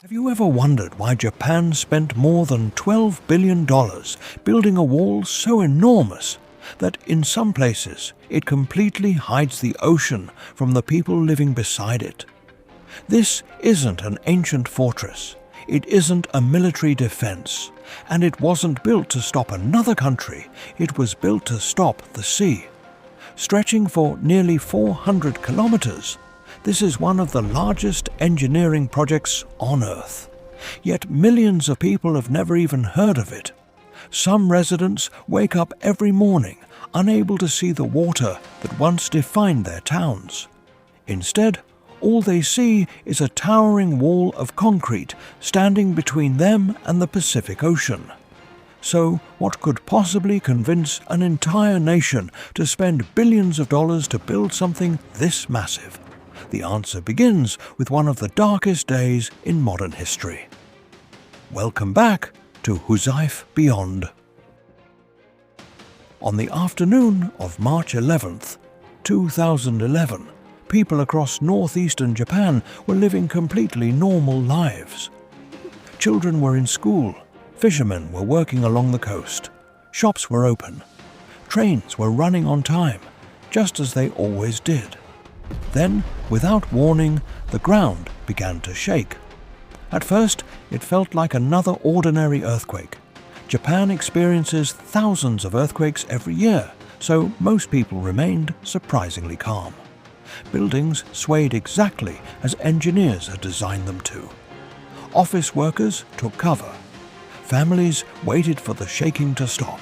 Have you ever wondered why Japan spent more than $12 billion building a wall so enormous that in some places it completely hides the ocean from the people living beside it? This isn't an ancient fortress, it isn't a military defense, and it wasn't built to stop another country, it was built to stop the sea. Stretching for nearly 400 kilometers, this is one of the largest engineering projects on Earth. Yet millions of people have never even heard of it. Some residents wake up every morning unable to see the water that once defined their towns. Instead, all they see is a towering wall of concrete standing between them and the Pacific Ocean. So, what could possibly convince an entire nation to spend billions of dollars to build something this massive? The answer begins with one of the darkest days in modern history. Welcome back to HUZAIF Beyond. On the afternoon of March 11th, 2011, people across northeastern Japan were living completely normal lives. Children were in school, fishermen were working along the coast, shops were open, trains were running on time, just as they always did. Then, without warning, the ground began to shake. At first, it felt like another ordinary earthquake. Japan experiences thousands of earthquakes every year, so most people remained surprisingly calm. Buildings swayed exactly as engineers had designed them to. Office workers took cover. Families waited for the shaking to stop.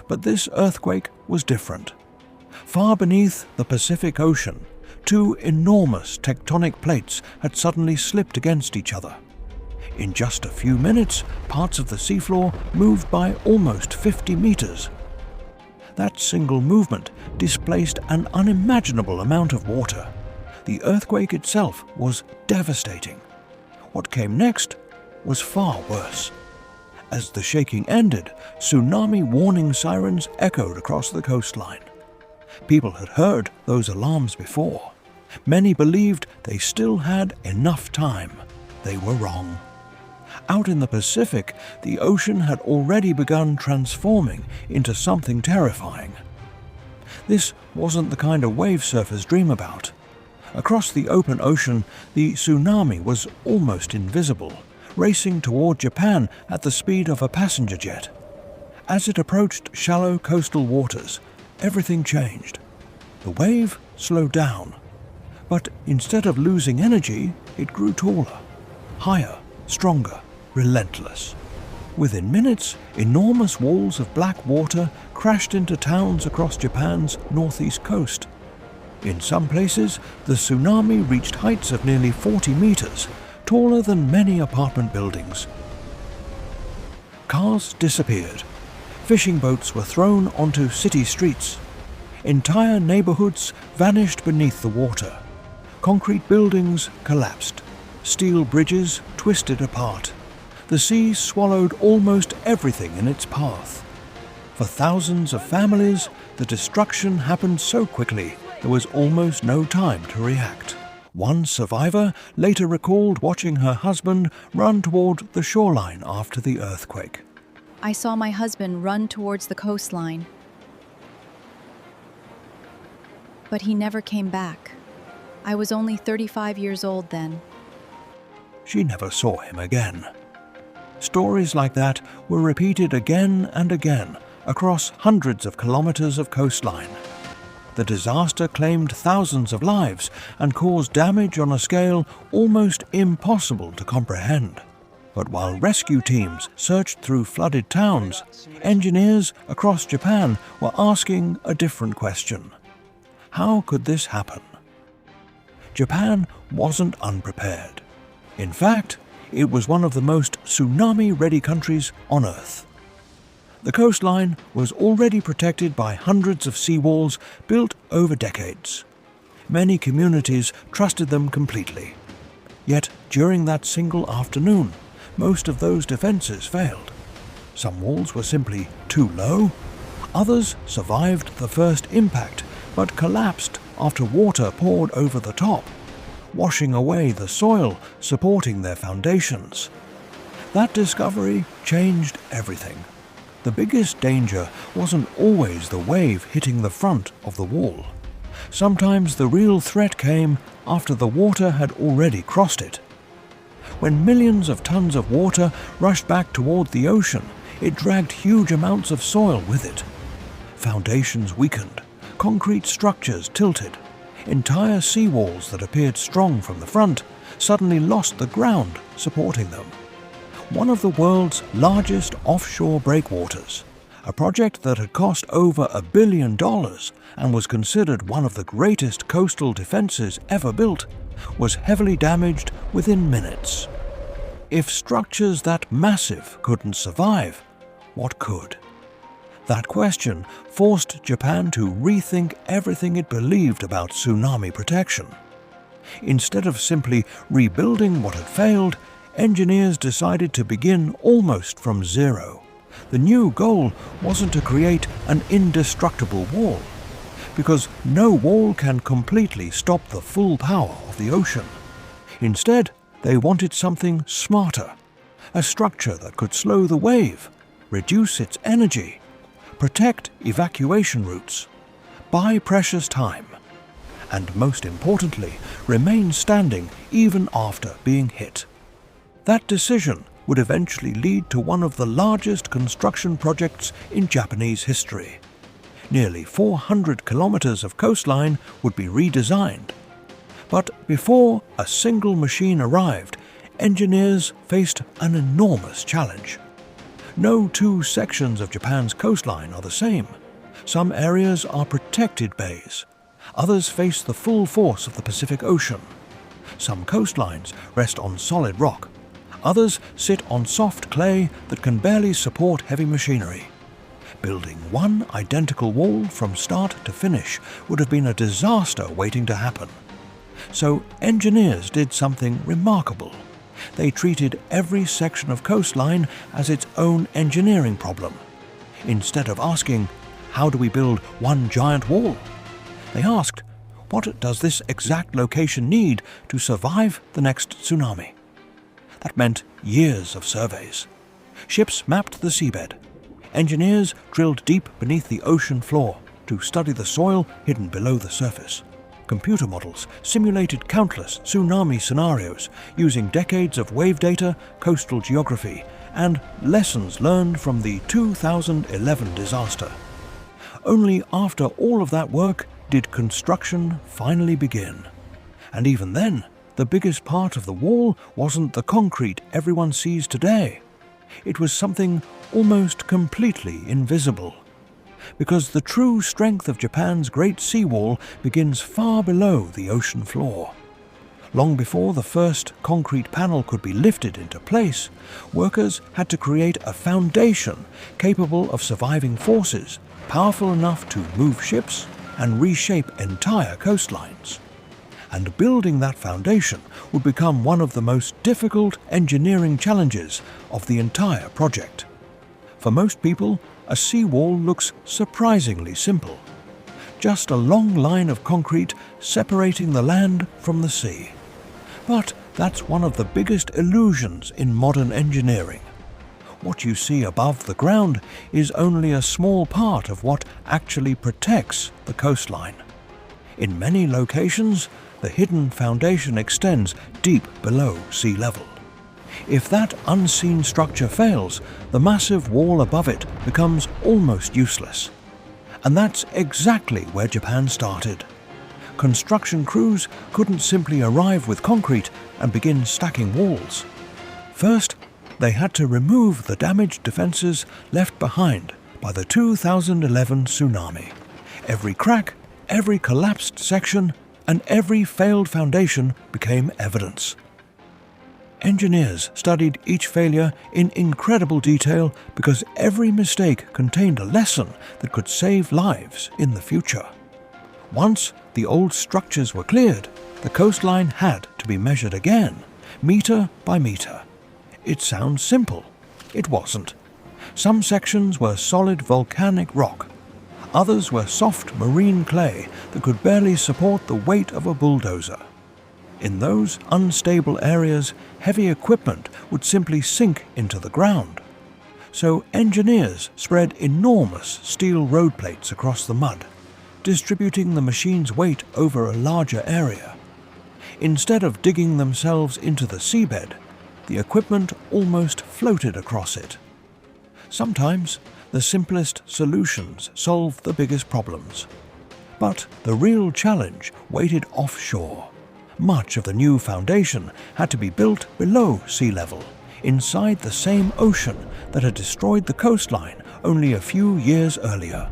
But this earthquake was different. Far beneath the Pacific Ocean, two enormous tectonic plates had suddenly slipped against each other. In just a few minutes, parts of the seafloor moved by almost 50 meters. That single movement displaced an unimaginable amount of water. The earthquake itself was devastating. What came next was far worse. As the shaking ended, tsunami warning sirens echoed across the coastline. People had heard those alarms before. Many believed they still had enough time. They were wrong. Out in the Pacific, the ocean had already begun transforming into something terrifying. This wasn't the kind of wave surfers dream about. Across the open ocean, the tsunami was almost invisible, racing toward Japan at the speed of a passenger jet. As it approached shallow coastal waters, everything changed. The wave slowed down, but instead of losing energy, it grew taller, higher, stronger, relentless. Within minutes, enormous walls of black water crashed into towns across Japan's northeast coast. In some places, the tsunami reached heights of nearly 40 meters, taller than many apartment buildings. Cars disappeared. Fishing boats were thrown onto city streets. Entire neighborhoods vanished beneath the water. Concrete buildings collapsed. Steel bridges twisted apart. The sea swallowed almost everything in its path. For thousands of families, the destruction happened so quickly there was almost no time to react. One survivor later recalled watching her husband run toward the shoreline after the earthquake. I saw my husband run towards the coastline, but he never came back. I was only 35 years old then. She never saw him again. Stories like that were repeated again and again across hundreds of kilometers of coastline. The disaster claimed thousands of lives and caused damage on a scale almost impossible to comprehend. But while rescue teams searched through flooded towns, engineers across Japan were asking a different question. How could this happen? Japan wasn't unprepared. In fact, it was one of the most tsunami-ready countries on Earth. The coastline was already protected by hundreds of seawalls built over decades. Many communities trusted them completely. Yet, during that single afternoon, most of those defenses failed. Some walls were simply too low. Others survived the first impact, but collapsed after water poured over the top. washing away the soil supporting their foundations. That discovery changed everything. The biggest danger wasn't always the wave hitting the front of the wall. Sometimes the real threat came after the water had already crossed it. When millions of tons of water rushed back toward the ocean, it dragged huge amounts of soil with it. Foundations weakened, concrete structures tilted. Entire seawalls that appeared strong from the front suddenly lost the ground supporting them. One of the world's largest offshore breakwaters, a project that had cost over $1 billion and was considered one of the greatest coastal defenses ever built, was heavily damaged within minutes. If structures that massive couldn't survive, what could? That question forced Japan to rethink everything it believed about tsunami protection. Instead of simply rebuilding what had failed, engineers decided to begin almost from zero. The new goal wasn't to create an indestructible wall, because no wall can completely stop the full power of the ocean. Instead, they wanted something smarter, a structure that could slow the wave, reduce its energy, protect evacuation routes, buy precious time, and most importantly, remain standing even after being hit. That decision would eventually lead to one of the largest construction projects in Japanese history. Nearly 400 kilometers of coastline would be redesigned. But before a single machine arrived, engineers faced an enormous challenge. No two sections of Japan's coastline are the same. Some areas are protected bays. Others face the full force of the Pacific Ocean. Some coastlines rest on solid rock. Others sit on soft clay that can barely support heavy machinery. Building one identical wall from start to finish would have been a disaster waiting to happen. So engineers did something remarkable. They treated every section of coastline as its own engineering problem. Instead of asking, how do we build one giant wall? They asked, what does this exact location need to survive the next tsunami? That meant years of surveys. Ships mapped the seabed. Engineers drilled deep beneath the ocean floor to study the soil hidden below the surface. Computer models simulated countless tsunami scenarios using decades of wave data, coastal geography, and lessons learned from the 2011 disaster. Only after all of that work did construction finally begin. And even then, the biggest part of the wall wasn't the concrete everyone sees today. It was something almost completely invisible. Because the true strength of Japan's Great Seawall begins far below the ocean floor. Long before the first concrete panel could be lifted into place, workers had to create a foundation capable of surviving forces powerful enough to move ships and reshape entire coastlines. And building that foundation would become one of the most difficult engineering challenges of the entire project. For most people, a seawall looks surprisingly simple. Just a long line of concrete separating the land from the sea. But that's one of the biggest illusions in modern engineering. What you see above the ground is only a small part of what actually protects the coastline. In many locations, the hidden foundation extends deep below sea level. If that unseen structure fails, the massive wall above it becomes almost useless. And that's exactly where Japan started. Construction crews couldn't simply arrive with concrete and begin stacking walls. First, they had to remove the damaged defenses left behind by the 2011 tsunami. Every crack, every collapsed section, and every failed foundation became evidence. Engineers studied each failure in incredible detail because every mistake contained a lesson that could save lives in the future. Once the old structures were cleared, the coastline had to be measured again, meter by meter. It sounds simple. It wasn't. Some sections were solid volcanic rock. Others were soft marine clay that could barely support the weight of a bulldozer. In those unstable areas, heavy equipment would simply sink into the ground. So engineers spread enormous steel road plates across the mud, distributing the machine's weight over a larger area. Instead of digging themselves into the seabed, the equipment almost floated across it. Sometimes, the simplest solutions solved the biggest problems. But the real challenge waited offshore. Much of the new foundation had to be built below sea level, inside the same ocean that had destroyed the coastline only a few years earlier.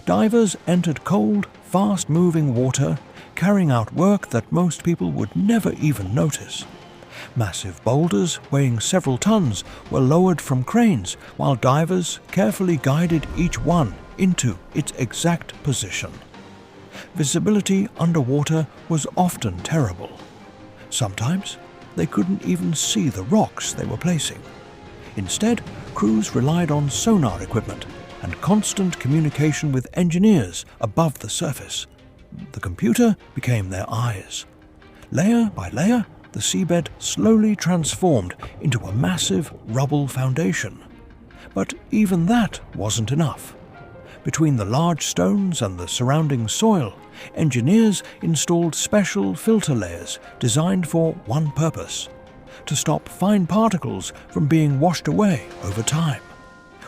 Divers entered cold, fast-moving water, carrying out work that most people would never even notice. Massive boulders weighing several tons were lowered from cranes, while divers carefully guided each one into its exact position. Visibility underwater was often terrible. Sometimes they couldn't even see the rocks they were placing. Instead, crews relied on sonar equipment and constant communication with engineers above the surface. The computer became their eyes. Layer by layer, the seabed slowly transformed into a massive rubble foundation. But even that wasn't enough. Between the large stones and the surrounding soil, engineers installed special filter layers designed for one purpose: to stop fine particles from being washed away over time.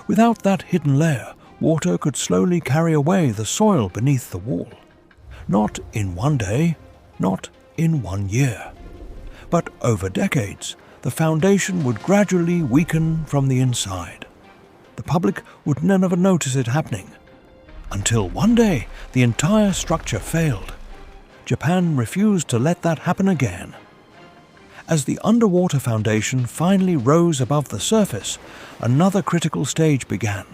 Without that hidden layer, water could slowly carry away the soil beneath the wall. Not in one day, not in 1 year. But over decades, the foundation would gradually weaken from the inside. The public would never notice it happening. Until one day, the entire structure failed. Japan refused to let that happen again. As the underwater foundation finally rose above the surface, another critical stage began.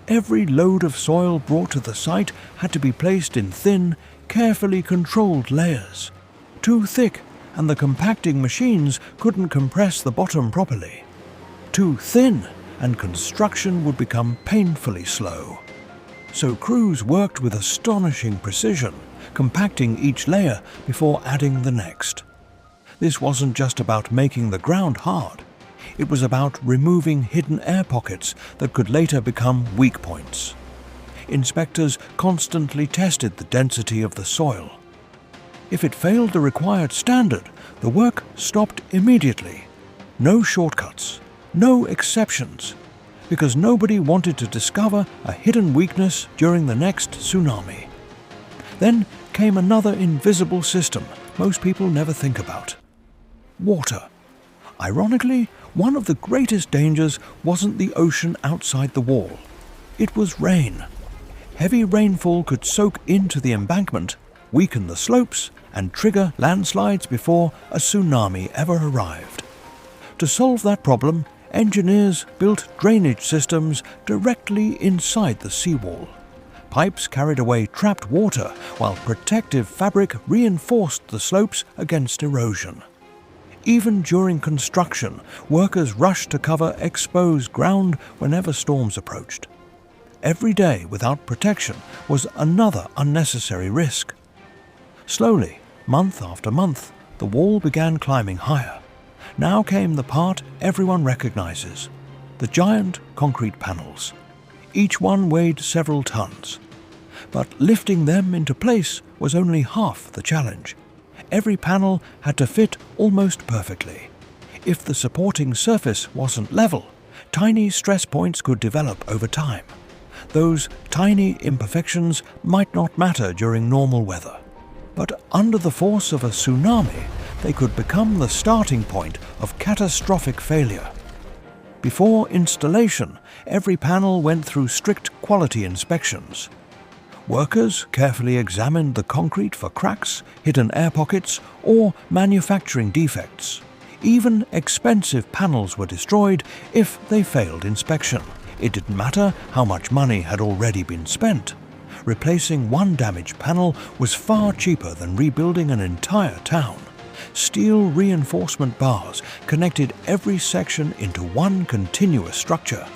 Every load of soil brought to the site had to be placed in thin, carefully controlled layers. Too thick, and the compacting machines couldn't compress the bottom properly. Too thin, and construction would become painfully slow. So crews worked with astonishing precision, compacting each layer before adding the next. This wasn't just about making the ground hard. It was about removing hidden air pockets that could later become weak points. Inspectors constantly tested the density of the soil. If it failed the required standard, the work stopped immediately. No shortcuts, no exceptions, because nobody wanted to discover a hidden weakness during the next tsunami. Then came another invisible system most people never think about: water. Ironically, one of the greatest dangers wasn't the ocean outside the wall. It was rain. Heavy rainfall could soak into the embankment, weaken the slopes, and trigger landslides before a tsunami ever arrived. To solve that problem, engineers built drainage systems directly inside the seawall. Pipes carried away trapped water, while protective fabric reinforced the slopes against erosion. Even during construction, workers rushed to cover exposed ground whenever storms approached. Every day without protection was another unnecessary risk. Slowly, month after month, the wall began climbing higher. Now came the part everyone recognizes: the giant concrete panels. Each one weighed several tons. But lifting them into place was only half the challenge. Every panel had to fit almost perfectly. If the supporting surface wasn't level, tiny stress points could develop over time. Those tiny imperfections might not matter during normal weather, but under the force of a tsunami, they could become the starting point of catastrophic failure. Before installation, every panel went through strict quality inspections. Workers carefully examined the concrete for cracks, hidden air pockets, or manufacturing defects. Even expensive panels were destroyed if they failed inspection. It didn't matter how much money had already been spent. Replacing one damaged panel was far cheaper than rebuilding an entire town. Steel reinforcement bars connected every section into one continuous structure.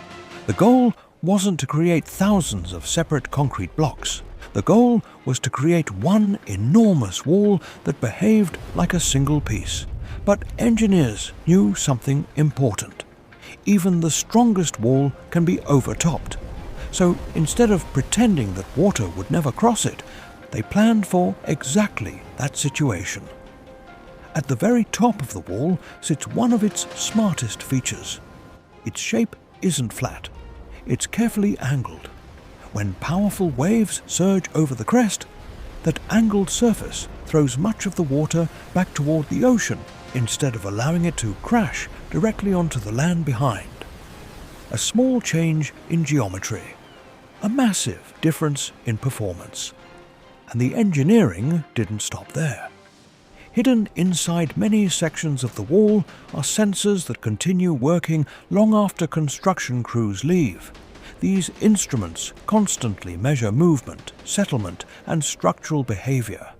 The goal wasn't to create thousands of separate concrete blocks, The goal was to create one enormous wall that behaved like a single piece. But engineers knew something important. Even the strongest wall can be overtopped. So instead of pretending that water would never cross it, they planned for exactly that situation. At the very top of the wall sits one of its smartest features. Its shape isn't flat. It's carefully angled. When powerful waves surge over the crest, that angled surface throws much of the water back toward the ocean instead of allowing it to crash directly onto the land behind. A small change in geometry, a massive difference in performance. And the engineering didn't stop there. Hidden inside many sections of the wall are sensors that continue working long after construction crews leave. These instruments constantly measure movement, settlement, and structural behavior.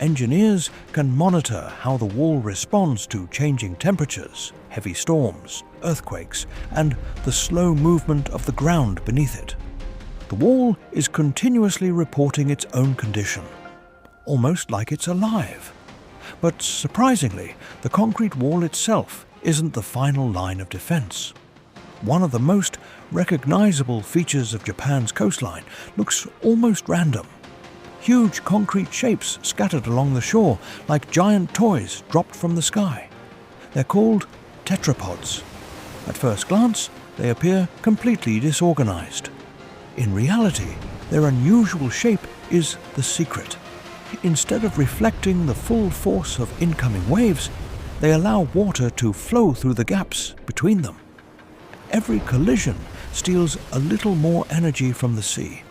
Engineers can monitor how the wall responds to changing temperatures, heavy storms, earthquakes, and the slow movement of the ground beneath it. The wall is continuously reporting its own condition, almost like it's alive. But surprisingly, the concrete wall itself isn't the final line of defense. One of the most recognizable features of Japan's coastline looks almost random. Huge concrete shapes scattered along the shore like giant toys dropped from the sky. They're called tetrapods. At first glance, they appear completely disorganized. In reality, their unusual shape is the secret. Instead of reflecting the full force of incoming waves, they allow water to flow through the gaps between them. Every collision steals a little more energy from the sea.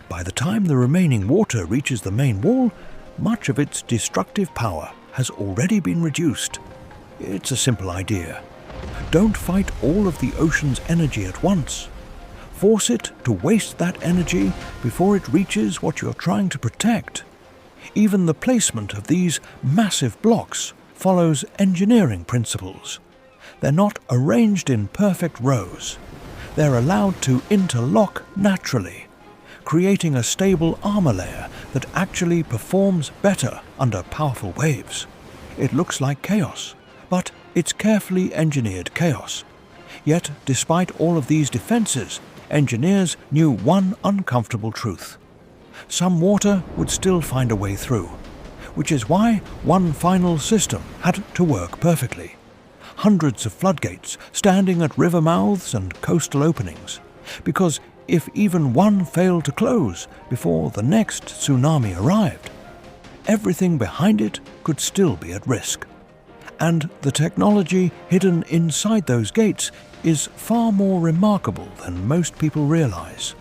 By the time the remaining water reaches the main wall, much of its destructive power has already been reduced. It's a simple idea. Don't fight all of the ocean's energy at once. Force it to waste that energy before it reaches what you're trying to protect. Even the placement of these massive blocks follows engineering principles. They're not arranged in perfect rows. They're allowed to interlock naturally, creating a stable armor layer that actually performs better under powerful waves. It looks like chaos, but it's carefully engineered chaos. Yet, despite all of these defenses, engineers knew one uncomfortable truth. Some water would still find a way through, which is why one final system had to work perfectly. Hundreds of floodgates standing at river mouths and coastal openings, because if even one failed to close before the next tsunami arrived, everything behind it could still be at risk. And the technology hidden inside those gates is far more remarkable than most people realize.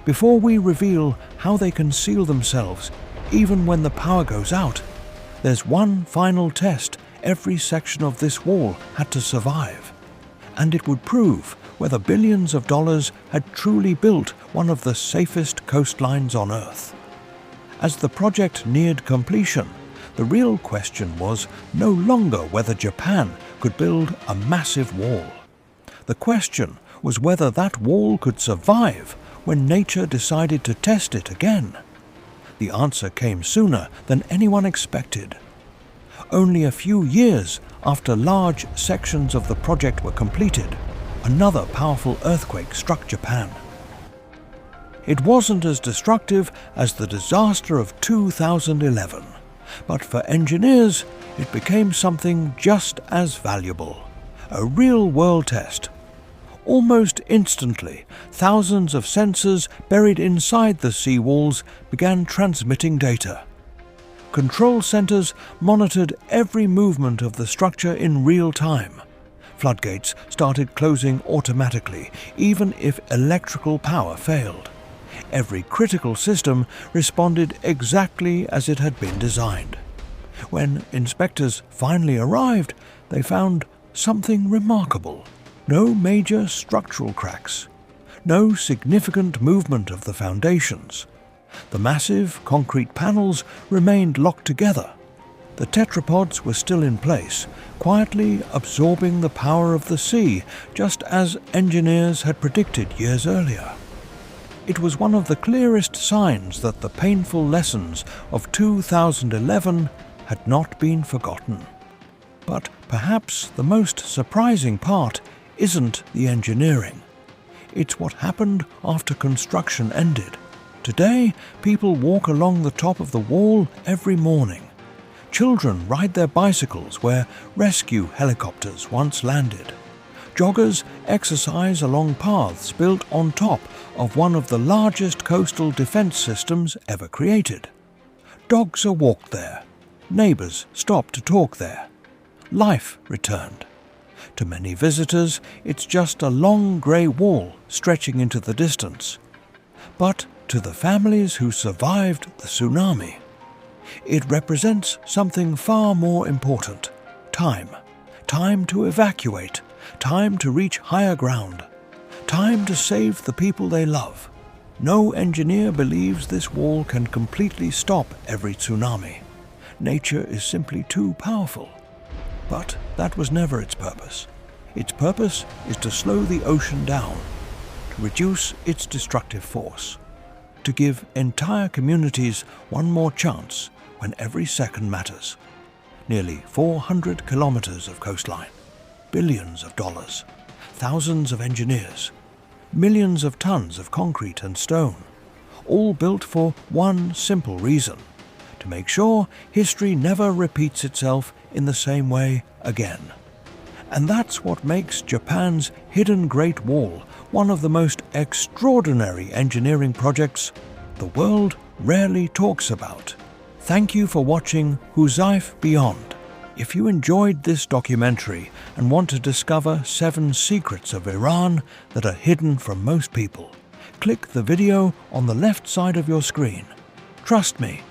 Before we reveal how they can seal themselves, even when the power goes out, there's one final test every section of this wall had to survive. And it would prove whether billions of dollars had truly built one of the safest coastlines on Earth. As the project neared completion, the real question was no longer whether Japan could build a massive wall. The question was whether that wall could survive when nature decided to test it again. The answer came sooner than anyone expected. Only a few years after large sections of the project were completed, another powerful earthquake struck Japan. It wasn't as destructive as the disaster of 2011, but for engineers, it became something just as valuable, a real-world test. Almost instantly, thousands of sensors buried inside the seawalls began transmitting data. Control centers monitored every movement of the structure in real time. Floodgates started closing automatically, even if electrical power failed. Every critical system responded exactly as it had been designed. When inspectors finally arrived, they found something remarkable. No major structural cracks. No significant movement of the foundations. The massive concrete panels remained locked together. The tetrapods were still in place, quietly absorbing the power of the sea, just as engineers had predicted years earlier. It was one of the clearest signs that the painful lessons of 2011 had not been forgotten. But perhaps the most surprising part isn't the engineering. It's what happened after construction ended. Today, people walk along the top of the wall every morning. Children ride their bicycles where rescue helicopters once landed. Joggers exercise along paths built on top of one of the largest coastal defense systems ever created. Dogs are walked there. Neighbors stop to talk there. Life returned. To many visitors, it's just a long grey wall stretching into the distance. But to the families who survived the tsunami, it represents something far more important: time. Time to evacuate, time to reach higher ground, time to save the people they love. No engineer believes this wall can completely stop every tsunami. Nature is simply too powerful. But that was never its purpose. Its purpose is to slow the ocean down, to reduce its destructive force, to give entire communities one more chance when every second matters. Nearly 400 kilometers of coastline, billions of dollars, thousands of engineers, millions of tons of concrete and stone, all built for one simple reason: to make sure history never repeats itself in the same way again. And that's what makes Japan's Hidden Great Wall one of the most extraordinary engineering projects the world rarely talks about. Thank you for watching HUZAIF Beyond. If you enjoyed this documentary and want to discover 7 secrets of Iran that are hidden from most people, click the video on the left side of your screen. Trust me,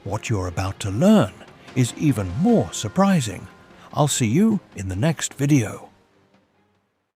what you're about to learn is even more surprising. I'll see you in the next video.